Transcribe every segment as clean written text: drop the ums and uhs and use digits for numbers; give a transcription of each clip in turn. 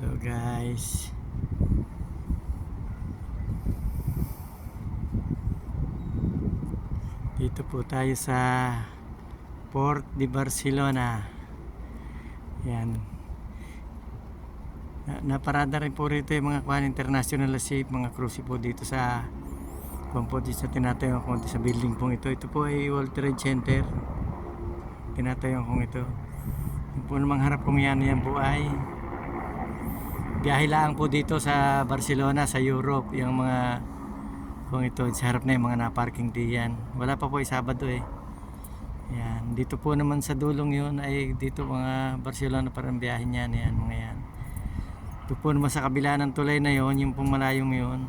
So guys, dito po tayo sa Port de Barcelona. Yan. Naparada rin po rito yung mga kuhan international ship, mga cruise po dito sa dito sa tinatayong kung sa building pong ito. Ito po ay World Trade Center. Tinatayong kung ito. Yung po namang harap kong yan po ay biyahe lang po dito sa Barcelona, sa Europe. Yung mga kung ito, sa harap na yung mga na-parking diyan. Wala pa po ay Sabado eh. Yan. Dito po naman sa dulong yun ay dito mga Barcelona parang biyahe niyan. Yan, mga yan. Ito po naman sa kabila ng tulay na yon, yung pong malayong yun.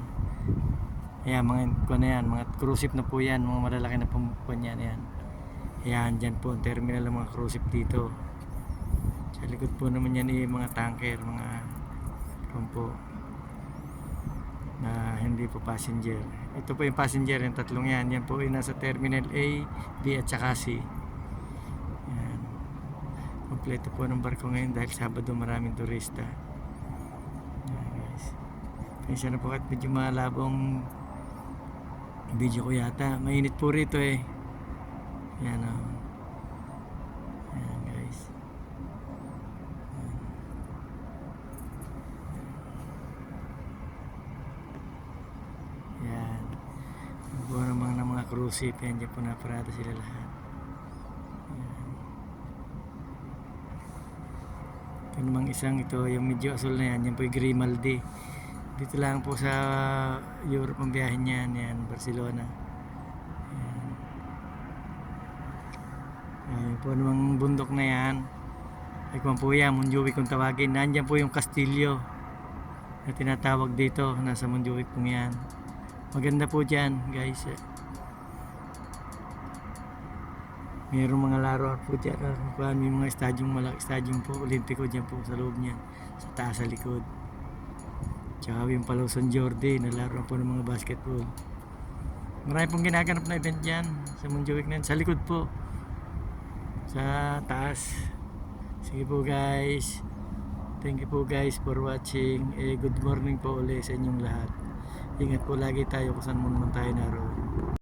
Ayan, mga cruise ship na po yan, mga malalaki na pumpuan yan. Ayan. Ayan, dyan po ang terminal ng mga cruise ship dito. Sa likod po naman yan mga tanker, mga pumpo na hindi po passenger. Ito po yung passenger, yung tatlong yan. Yan po ay nasa terminal A, B at saka C. Ayan. Kompleto po ng barko ngayon dahil Sabado maraming turista. Ayan guys. Pensya na po at medyo malabong video ko yata. Mainit po rito eh. Ayan o. Ayan guys. Ayan. Buo naman ng mga cruise ship. Ayan, dyan po naparada sila lahat. Ayan. Ito namang isang ito, yung medyo asul na yan. Yan po yung Grimaldi. Dito lang po sa Europe ang biyahe niyan. Yan, Barcelona. Ayan. Ayan po namang bundok na yan. Ay kung po yan, Montjuic kung tawagin. Nandyan po yung Castillo na tinatawag dito. Nasa Montjuic po yan. Maganda po dyan guys. Mayroong mga laruan po dyan. May mga stadium, malaki stadium po. Olympiko dyan po sa loob niyan. Sa taas sa likod. Tsaka yung Palau San Jordi, nalaro po ng mga basketball. Marami pong ginaganap na event dyan sa Montjuic na yan. Sa likod po. Sa taas. Sige po guys. Thank you po guys for watching. Good morning po ulit sa inyong lahat. Ingat po lagi tayo kung saan mo naman tayo naroon.